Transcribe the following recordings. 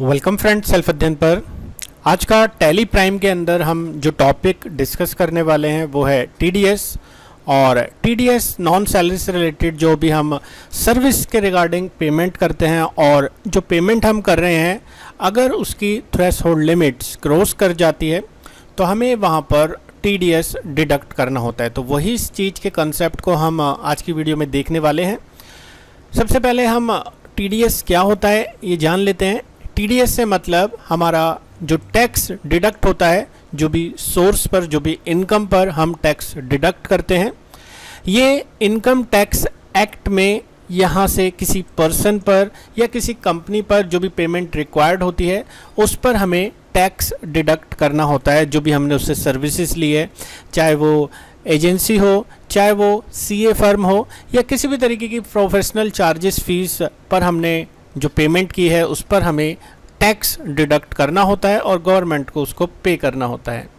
Welcome friends, self अध्ययन पर आज का टैली प्राइम के अंदर हम जो टॉपिक डिस्कस करने वाले हैं वो है टीडीएस। और टीडीएस नॉन सैलरी से रिलेटेड जो भी हम सर्विस के रिगार्डिंग पेमेंट करते हैं और जो पेमेंट हम कर रहे हैं अगर उसकी थ्रेशोल्ड लिमिट्स क्रॉस कर जाती है तो हमें वहाँ पर टीडीएस डिडक्ट करना होता है। तो वही इस चीज़ के कंसेप्ट को हम आज की वीडियो में देखने वाले हैं। सबसे पहले हम टीडीएस क्या होता है ये जान लेते हैं। टीडीएस से मतलब हमारा जो टैक्स डिडक्ट होता है, जो भी सोर्स पर, जो भी इनकम पर हम टैक्स डिडक्ट करते हैं, ये इनकम टैक्स एक्ट में यहाँ से किसी पर्सन पर या किसी कंपनी पर जो भी पेमेंट रिक्वायर्ड होती है उस पर हमें टैक्स डिडक्ट करना होता है। जो भी हमने उससे सर्विसेज ली है, चाहे वो एजेंसी हो, चाहे वो सीए फर्म हो या किसी भी तरीके की प्रोफेशनल चार्जेस फीस पर हमने जो पेमेंट की है उस पर हमें टैक्स डिडक्ट करना होता है और गवर्नमेंट को उसको पे करना होता है।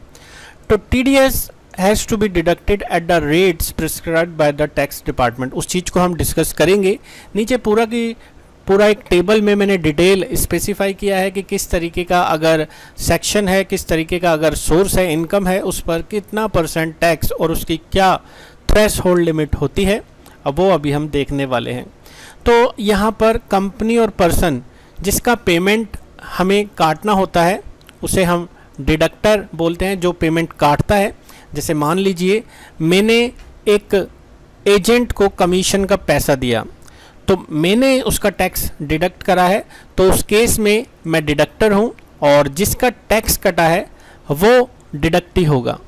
तो TDS has to be deducted at the rates prescribed by the tax department. उस चीज़ को हम डिस्कस करेंगे। नीचे पूरा एक टेबल में मैंने डिटेल स्पेसिफाई किया है कि किस तरीके का अगर सेक्शन है, किस तरीके का अगर सोर्स है, इनकम है, उस पर कितना % टैक्स और उसकी क्या थ्रेशोल्ड लिमिट होती है। अब वो अभी हम देखने वाले हैं। तो यहाँ पर कंपनी और पर्सन जिसका पेमेंट हमें काटना होता है उसे हम डिडक्टर बोलते हैं, जो पेमेंट काटता है। जैसे मान लीजिए मैंने एक एजेंट को कमीशन का पैसा दिया तो मैंने उसका टैक्स डिडक्ट करा है, तो उस केस में मैं डिडक्टर हूँ और जिसका टैक्स कटा है वो डिडक्टी होगा।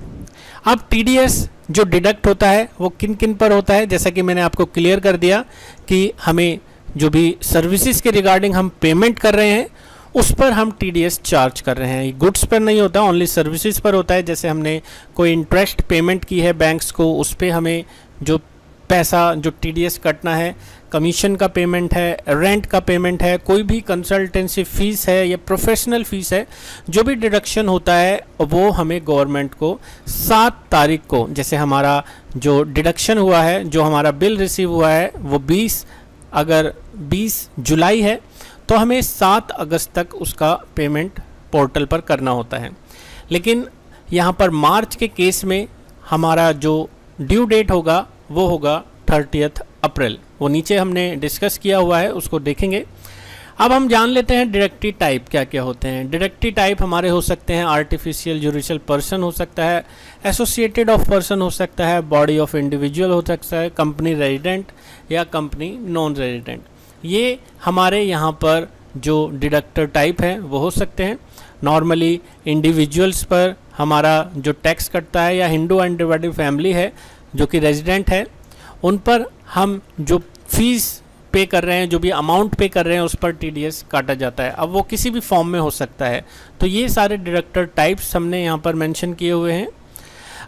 अब टीडीएस जो डिडक्ट होता है वो किन किन पर होता है, जैसा कि मैंने आपको क्लियर कर दिया कि हमें जो भी सर्विसेज के रिगार्डिंग हम पेमेंट कर रहे हैं उस पर हम टीडीएस चार्ज कर रहे हैं। गुड्स पर नहीं होता, ओनली सर्विसेज पर होता है। जैसे हमने कोई इंटरेस्ट पेमेंट की है बैंक्स को, उस पर हमें जो पैसा जो टीडीएस कटना है, कमीशन का पेमेंट है, रेंट का पेमेंट है, कोई भी कंसल्टेंसी फ़ीस है या प्रोफेशनल फ़ीस है, जो भी डिडक्शन होता है वो हमें गवर्नमेंट को 7 तारीख को, जैसे हमारा जो डिडक्शन हुआ है, जो हमारा बिल रिसीव हुआ है वो 20 जुलाई है तो हमें 7 अगस्त तक उसका पेमेंट पोर्टल पर करना होता है। लेकिन यहाँ पर मार्च के केस में हमारा जो ड्यू डेट होगा वो होगा 30 अप्रैल। वो नीचे हमने डिस्कस किया हुआ है, उसको देखेंगे। अब हम जान लेते हैं डिडक्टी टाइप क्या क्या होते हैं। डिडक्टी टाइप हमारे हो सकते हैं आर्टिफिशियल जुडिशियल पर्सन हो सकता है, एसोसिएटेड ऑफ पर्सन हो सकता है, बॉडी ऑफ इंडिविजुअल हो सकता है, कंपनी रेजिडेंट या कंपनी नॉन रेजिडेंट। ये हमारे यहाँ पर जो डिडक्टर टाइप है वो हो सकते हैं। नॉर्मली इंडिविजुअल्स पर हमारा जो टैक्स कटता है या हिंदू अनडिवाइडेड फैमिली है जो कि रेजिडेंट है, उन पर हम जो फीस पे कर रहे हैं, जो भी अमाउंट पे कर रहे हैं उस पर टीडीएस काटा जाता है। अब वो किसी भी फॉर्म में हो सकता है। तो ये सारे डिडक्टर टाइप्स हमने यहाँ पर मेंशन किए हुए हैं।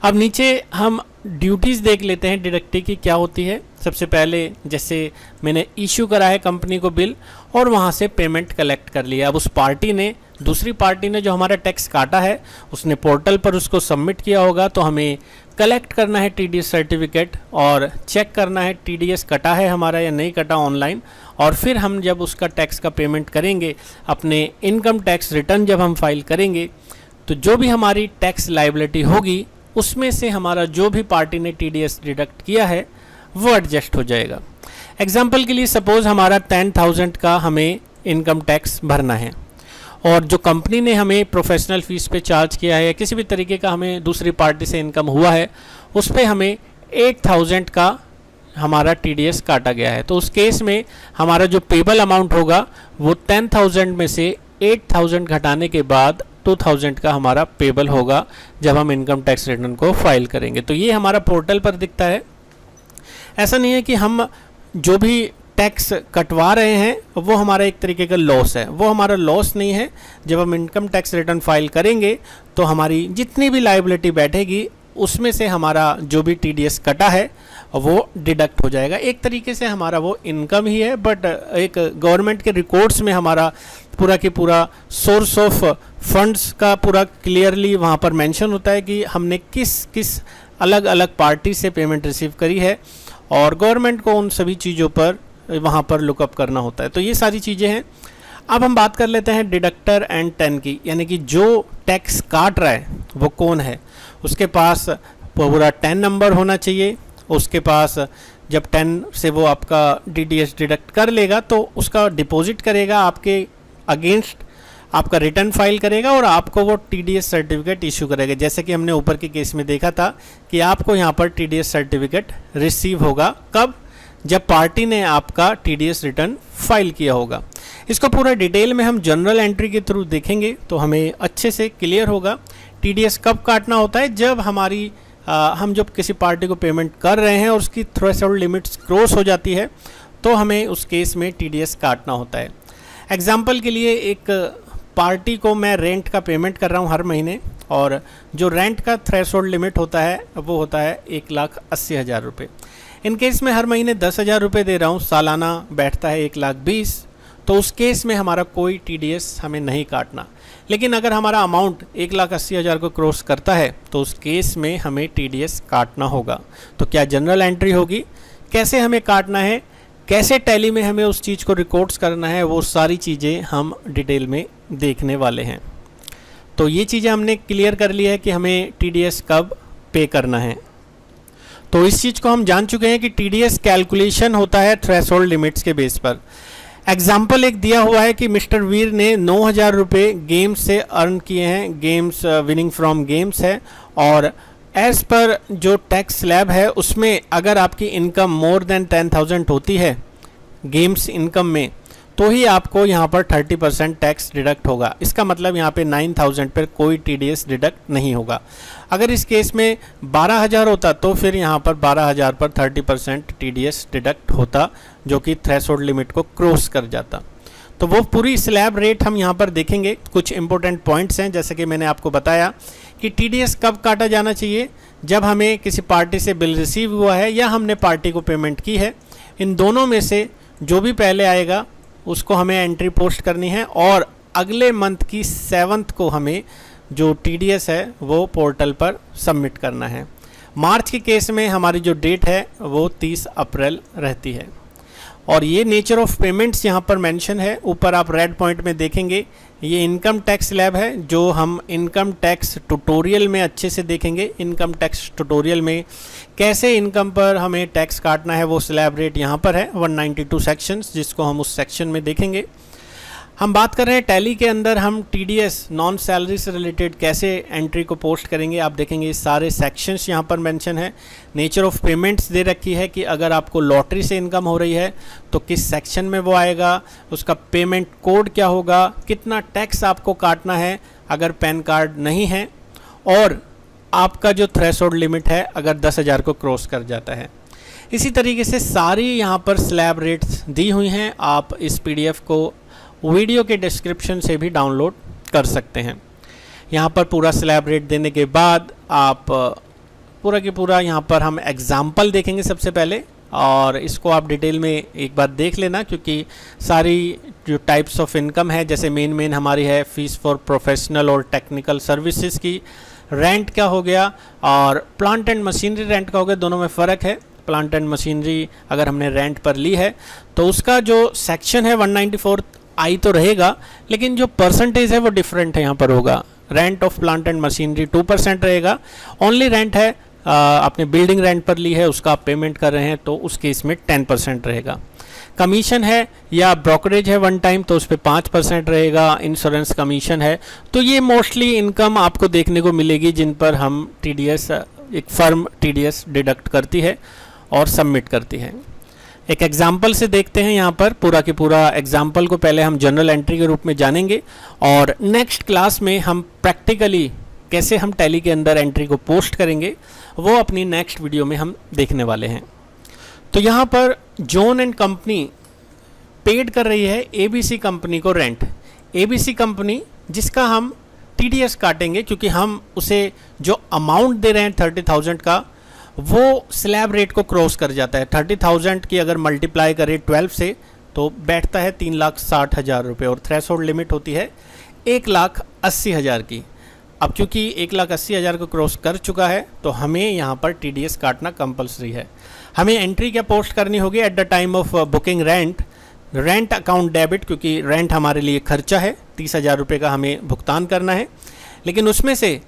अब नीचे हम ड्यूटीज़ देख लेते हैं डिडक्टी की क्या होती है। सबसे पहले जैसे मैंने इशू करा है कंपनी को बिल और वहाँ से पेमेंट कलेक्ट कर लिया। अब उस पार्टी ने, दूसरी पार्टी ने जो हमारा टैक्स काटा है उसने पोर्टल पर उसको सबमिट किया होगा, तो हमें कलेक्ट करना है टीडीएस सर्टिफिकेट और चेक करना है टीडीएस कटा है हमारा या नहीं कटा ऑनलाइन। और फिर हम जब उसका टैक्स का पेमेंट करेंगे, अपने इनकम टैक्स रिटर्न जब हम फाइल करेंगे, तो जो भी हमारी टैक्स लायबिलिटी होगी उसमें से हमारा जो भी पार्टी ने टीडीएस डिडक्ट किया है वो एडजस्ट हो जाएगा। एग्जाम्पल के लिए सपोज़ हमारा 10,000 का हमें इनकम टैक्स भरना है और जो कंपनी ने हमें प्रोफेशनल फ़ीस पे चार्ज किया है या किसी भी तरीके का हमें दूसरी पार्टी से इनकम हुआ है उस पर हमें 8,000 का हमारा टीडीएस काटा गया है। तो उस केस में हमारा जो पेबल अमाउंट होगा वो 10,000 में से 8,000 घटाने के बाद 2,000 का हमारा पेबल होगा जब हम इनकम टैक्स रिटर्न को फाइल करेंगे। तो ये हमारा पोर्टल पर दिखता है। ऐसा नहीं है कि हम जो भी टैक्स कटवा रहे हैं वो हमारा एक तरीके का लॉस है, वो हमारा लॉस नहीं है। जब हम इनकम टैक्स रिटर्न फाइल करेंगे तो हमारी जितनी भी लायबिलिटी बैठेगी उसमें से हमारा जो भी टीडीएस कटा है वो डिडक्ट हो जाएगा। एक तरीके से हमारा वो इनकम ही है, बट एक गवर्नमेंट के रिकॉर्ड्स में हमारा पूरा की पूरा सोर्स ऑफ फंड्स का पूरा क्लियरली वहाँ पर मेंशन होता है कि हमने किस अलग अलग पार्टी से पेमेंट रिसीव करी है और गवर्नमेंट को उन सभी चीज़ों पर वहाँ पर लुकअप करना होता है। तो ये सारी चीज़ें हैं। अब हम बात कर लेते हैं डिडक्टर एंड 10 की, यानी कि जो टैक्स काट रहा है वो कौन है। उसके पास पूरा 10 नंबर होना चाहिए, उसके पास जब 10 से वो आपका TDS डिडक्ट कर लेगा तो उसका डिपॉजिट करेगा, आपके अगेंस्ट आपका रिटर्न फाइल करेगा और आपको वो TDS सर्टिफिकेट इशू करेगा। जैसे कि हमने ऊपर के केस में देखा था कि आपको यहाँ पर TDS सर्टिफिकेट रिसीव होगा कब, जब पार्टी ने आपका TDS रिटर्न फाइल किया होगा। इसको पूरा डिटेल में हम जनरल एंट्री के थ्रू देखेंगे तो हमें अच्छे से क्लियर होगा TDS कब काटना होता है। जब हम जब किसी पार्टी को पेमेंट कर रहे हैं और उसकी थ्रेशोल्ड लिमिट्स क्रॉस हो जाती है तो हमें उस केस में TDS काटना होता है। एग्जाम्पल के लिए एक पार्टी को मैं रेंट का पेमेंट कर रहा हूँ हर महीने, और जो रेंट का थ्रेशोल्ड लिमिट होता है वो होता है 1,80,000 रुपये। इन केस में हर महीने 10,000 रुपये दे रहा हूँ, सालाना बैठता है 1,20,000, तो उस केस में हमारा कोई TDS हमें नहीं काटना। लेकिन अगर हमारा अमाउंट 1,80,000 को क्रॉस करता है तो उस केस में हमें TDS काटना होगा। तो क्या जनरल एंट्री होगी, कैसे हमें काटना है, कैसे टैली में हमें उस चीज़ को रिकॉर्ड्स करना है, वो सारी चीज़ें हम डिटेल में देखने वाले हैं। तो ये चीज़ें हमने क्लियर कर ली है कि हमें TDS कब पे करना है। तो इस चीज़ को हम जान चुके हैं कि TDS कैलकुलेशन होता है थ्रेशोल्ड लिमिट्स के बेस पर। एग्जाम्पल एक दिया हुआ है कि मिस्टर वीर ने 9,000 रुपये गेम्स से अर्न किए हैं, गेम्स विनिंग फ्रॉम गेम्स है, और एज पर जो टैक्स स्लैब है उसमें अगर आपकी इनकम मोर देन 10,000 होती है गेम्स इनकम में, तो ही आपको यहाँ पर 30% टैक्स डिडक्ट होगा। इसका मतलब यहाँ पे 9,000 पर कोई TDS डिडक्ट नहीं होगा। अगर इस केस में 12,000 होता तो फिर यहाँ पर 12,000 पर 30% TDS डिडक्ट होता, जो कि थ्रेशोल्ड लिमिट को क्रॉस कर जाता। तो वो पूरी स्लैब रेट हम यहाँ पर देखेंगे। कुछ इंपॉर्टेंट पॉइंट्स हैं, जैसे कि मैंने आपको बताया कि TDS कब काटा जाना चाहिए, जब हमें किसी पार्टी से बिल रिसीव हुआ है या हमने पार्टी को पेमेंट की है। इन दोनों में से जो भी पहले आएगा उसको हमें एंट्री पोस्ट करनी है, और अगले मंथ की 7th को हमें जो TDS है वो पोर्टल पर सबमिट करना है। मार्च के केस में हमारी जो डेट है वो 30 अप्रैल रहती है। और ये नेचर ऑफ पेमेंट्स यहाँ पर मेंशन है, ऊपर आप रेड पॉइंट में देखेंगे। ये इनकम टैक्स स्लैब है जो हम इनकम टैक्स ट्यूटोरियल में अच्छे से देखेंगे। इनकम टैक्स ट्यूटोरियल में कैसे इनकम पर हमें टैक्स काटना है वो स्लैब रेट यहाँ पर है 192 सेक्शंस, जिसको हम उस सेक्शन में देखेंगे। हम बात कर रहे हैं टैली के अंदर हम TDS नॉन सैलरी से रिलेटेड कैसे एंट्री को पोस्ट करेंगे। आप देखेंगे सारे सेक्शंस यहाँ पर मेंशन है। नेचर ऑफ पेमेंट्स दे रखी है कि अगर आपको लॉटरी से इनकम हो रही है तो किस सेक्शन में वो आएगा, उसका पेमेंट कोड क्या होगा, कितना टैक्स आपको काटना है अगर पैन कार्ड नहीं है, और आपका जो थ्रेशोल्ड लिमिट है अगर 10,000 को क्रॉस कर जाता है। इसी तरीके से सारी यहाँ पर स्लैब रेट्स दी हुई हैं। आप इस PDF को वीडियो के डिस्क्रिप्शन से भी डाउनलोड कर सकते हैं। यहाँ पर पूरा स्लैब रेट देने के बाद आप पूरा के पूरा यहाँ पर हम एग्जाम्पल देखेंगे सबसे पहले, और इसको आप डिटेल में एक बार देख लेना, क्योंकि सारी जो टाइप्स ऑफ इनकम है, जैसे मेन हमारी है फीस फॉर प्रोफेशनल और टेक्निकल सर्विसेज की, रेंट क्या हो गया और प्लांट एंड मशीनरी रेंट का हो गया। दोनों में फ़र्क है। प्लांट एंड मशीनरी अगर हमने रेंट पर ली है तो उसका जो सेक्शन है 194 आई तो रहेगा, लेकिन जो परसेंटेज है वो डिफरेंट है। यहाँ पर होगा rent of plant and machinery 2% रहेगा। ओनली रेंट है आपने बिल्डिंग रेंट पर ली है, उसका आप पेमेंट कर रहे हैं तो उस केस में 10% रहेगा। कमीशन है या ब्रोकरेज है वन टाइम तो उस पर 5% रहेगा। इंश्योरेंस कमीशन है। तो ये मोस्टली इनकम आपको देखने को मिलेगी जिन पर हम TDS, एक फर्म TDS डिडक्ट करती है और सबमिट करती है। एक एग्जाम्पल से देखते हैं। यहाँ पर पूरा के पूरा एग्जाम्पल को पहले हम जनरल एंट्री के रूप में जानेंगे, और नेक्स्ट क्लास में हम प्रैक्टिकली कैसे हम टैली के अंदर एंट्री को पोस्ट करेंगे वो अपनी नेक्स्ट वीडियो में हम देखने वाले हैं। तो यहाँ पर जॉन एंड कंपनी पेड कर रही है ABC कंपनी को रेंट। ABC कंपनी जिसका हम TDS काटेंगे, क्योंकि हम उसे जो अमाउंट दे रहे हैं 30,000 का वो स्लैब रेट को क्रॉस कर जाता है। 30,000 की अगर मल्टीप्लाई करें 12 से तो बैठता है 3,60,000 रुपये, और थ्रेशोल्ड लिमिट होती है 1,80,000 की। अब क्योंकि 1,80,000 को क्रॉस कर चुका है तो हमें यहाँ पर TDS काटना कंपलसरी है। हमें एंट्री क्या पोस्ट करनी होगी at the time of booking rent. Rent account debit, क्योंकि रेंट हमारे लिए खर्चा है, 30,000 रुपये का हमें भुगतान करना है, लेकिन उसमें से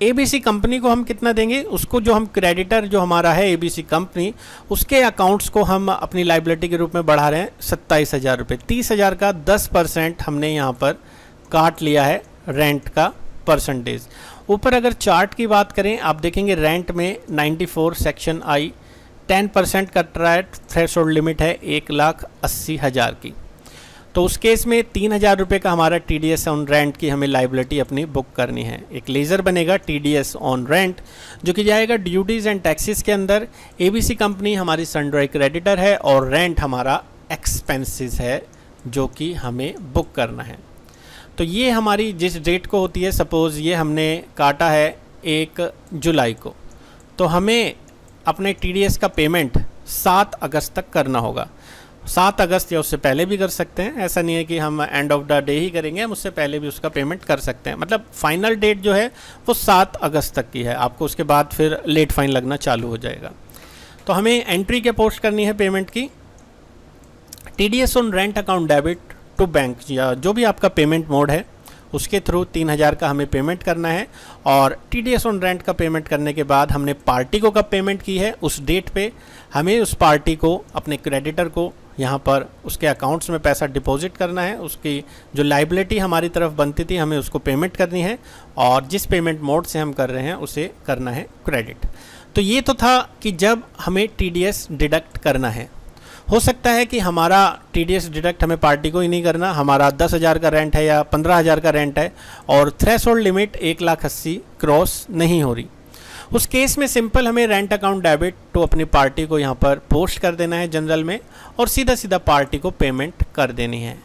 ABC कंपनी को हम कितना देंगे, उसको जो हम क्रेडिटर जो हमारा है ABC कंपनी, उसके अकाउंट्स को हम अपनी लाइबिलिटी के रूप में बढ़ा रहे हैं 27,000 रुपये। 30,000 का 10% हमने यहाँ पर काट लिया है रेंट का परसेंटेज। ऊपर अगर चार्ट की बात करें, आप देखेंगे रेंट में 94 सेक्शन I 10% कट रहा है, थ्रेशोल्ड लिमिट है 1,80,000 की। तो उस केस में 3,000 रुपये का हमारा TDS ऑन रेंट की हमें लाइबिलिटी अपनी बुक करनी है। एक लेज़र बनेगा TDS ऑन रेंट जो कि जाएगा ड्यूटीज़ एंड टैक्सेस के अंदर। ABC कंपनी हमारी सनड्राई क्रेडिटर है और रेंट हमारा एक्सपेंसेस है जो कि हमें बुक करना है। तो ये हमारी जिस डेट को होती है, सपोज़ ये हमने काटा है 1 जुलाई को, तो हमें अपने TDS का पेमेंट 7 अगस्त तक करना होगा। 7 अगस्त या उससे पहले भी कर सकते हैं, ऐसा नहीं है कि हम एंड ऑफ द डे ही करेंगे, हम उससे पहले भी उसका पेमेंट कर सकते हैं। मतलब फाइनल डेट जो है वो 7 अगस्त तक की है, आपको उसके बाद फिर लेट फाइन लगना चालू हो जाएगा। तो हमें एंट्री क्या पोस्ट करनी है पेमेंट की, TDS on rent account debit to bank, या जो भी आपका पेमेंट मोड है उसके थ्रू 3,000 का हमें पेमेंट करना है। और TDS ऑन रेंट का पेमेंट करने के बाद हमने पार्टी को कब पेमेंट की है, उस डेट पे हमें उस पार्टी को, अपने क्रेडिटर को यहाँ पर उसके अकाउंट्स में पैसा डिपॉजिट करना है, उसकी जो लाइबिलिटी हमारी तरफ बनती थी हमें उसको पेमेंट करनी है, और जिस पेमेंट मोड से हम कर रहे हैं उसे करना है क्रेडिट। तो ये तो था कि जब हमें TDS डिडक्ट करना है। हो सकता है कि हमारा TDS डिडक्ट हमें पार्टी को ही नहीं करना, हमारा 10,000 का रेंट है या 15,000 का रेंट है और थ्रेशोल्ड लिमिट 1,80,000 क्रॉस नहीं हो रही। उस केस में सिंपल हमें रेंट अकाउंट डेबिट तो अपनी पार्टी को यहाँ पर पोस्ट कर देना है जनरल में, और सीधा सीधा पार्टी को पेमेंट कर देनी है।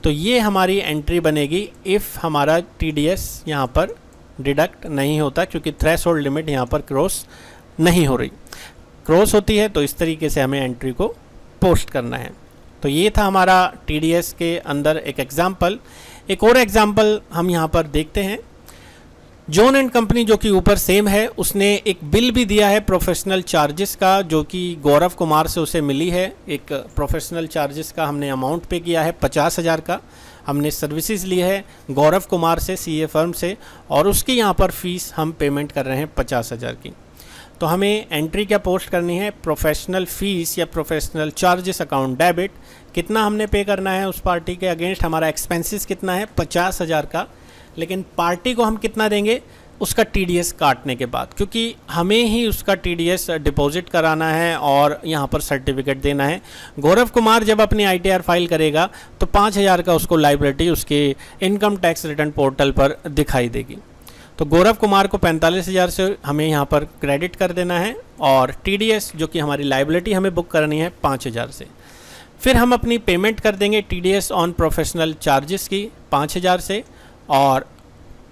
तो ये हमारी एंट्री बनेगी इफ़ हमारा TDS यहाँ पर डिडक्ट नहीं होता, क्योंकि थ्रेशोल्ड लिमिट यहाँ पर क्रॉस नहीं हो रही। क्रॉस होती है तो इस तरीके से हमें एंट्री को पोस्ट करना है। तो ये था हमारा TDS के अंदर एक एग्जाम्पल। एक और एग्जाम्पल हम यहाँ पर देखते हैं। जॉन एंड कंपनी जो कि ऊपर सेम है, उसने एक बिल भी दिया है प्रोफेशनल चार्जेस का, जो कि गौरव कुमार से उसे मिली है। एक प्रोफेशनल चार्जेस का हमने अमाउंट पे किया है 50,000 का, हमने सर्विसेज ली है गौरव कुमार से CA फर्म से, और उसकी यहाँ पर फीस हम पेमेंट कर रहे हैं 50,000 की। तो हमें एंट्री क्या पोस्ट करनी है, प्रोफेशनल फ़ीस या प्रोफेशनल चार्जेस अकाउंट डेबिट, कितना हमने पे करना है उस पार्टी के अगेंस्ट, हमारा एक्सपेंसेस कितना है 50,000 का, लेकिन पार्टी को हम कितना देंगे उसका TDS काटने के बाद, क्योंकि हमें ही उसका TDS डिपॉजिट कराना है और यहाँ पर सर्टिफिकेट देना है। गौरव कुमार जब अपनी ITR फाइल करेगा तो 5,000 का उसको लाइबिलिटी उसके इनकम टैक्स रिटर्न पोर्टल पर दिखाई देगी। तो गौरव कुमार को 45,000 से हमें यहाँ पर क्रेडिट कर देना है, और TDS जो कि हमारी लाइबिलिटी हमें बुक करनी है 5,000 से। फिर हम अपनी पेमेंट कर देंगे TDS ऑन प्रोफेशनल चार्जेस की 5,000 से, और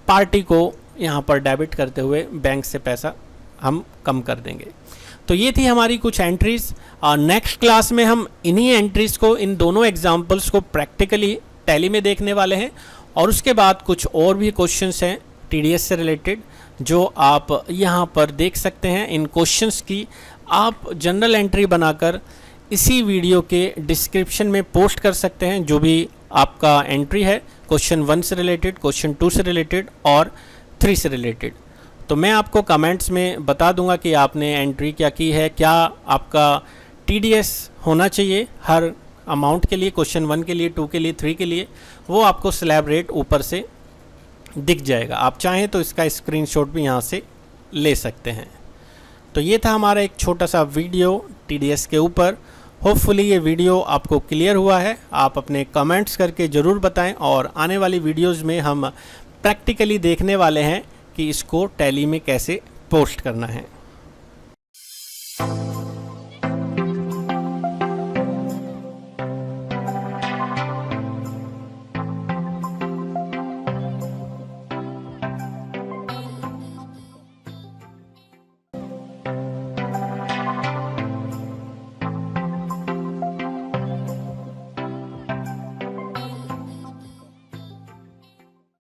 पार्टी को यहाँ पर डेबिट करते हुए बैंक से पैसा हम कम कर देंगे। तो ये थी हमारी कुछ एंट्रीज़। नेक्स्ट क्लास में हम इन्हीं एंट्रीज़ को, इन दोनों एग्जाम्पल्स को प्रैक्टिकली टैली में देखने वाले हैं, और उसके बाद कुछ और भी क्वेश्चंस हैं TDS से रिलेटेड जो आप यहाँ पर देख सकते हैं। इन क्वेश्चंस की आप जनरल एंट्री बनाकर इसी वीडियो के डिस्क्रिप्शन में पोस्ट कर सकते हैं, जो भी आपका एंट्री है क्वेश्चन 1 से रिलेटेड, क्वेश्चन 2 से रिलेटेड और 3 से रिलेटेड। तो मैं आपको कमेंट्स में बता दूंगा कि आपने एंट्री क्या की है, क्या आपका TDS होना चाहिए हर अमाउंट के लिए, क्वेश्चन 1 के लिए, 2 के लिए, 3 के लिए, वो आपको स्लैब रेट ऊपर से दिख जाएगा। आप चाहें तो इसका स्क्रीनशॉट भी यहाँ से ले सकते हैं। तो ये था हमारा एक छोटा सा वीडियो TDS के ऊपर। होपफुली ये वीडियो आपको क्लियर हुआ है। आप अपने कमेंट्स करके ज़रूर बताएं, और आने वाली वीडियोस में हम प्रैक्टिकली देखने वाले हैं कि इसको टैली में कैसे पोस्ट करना है।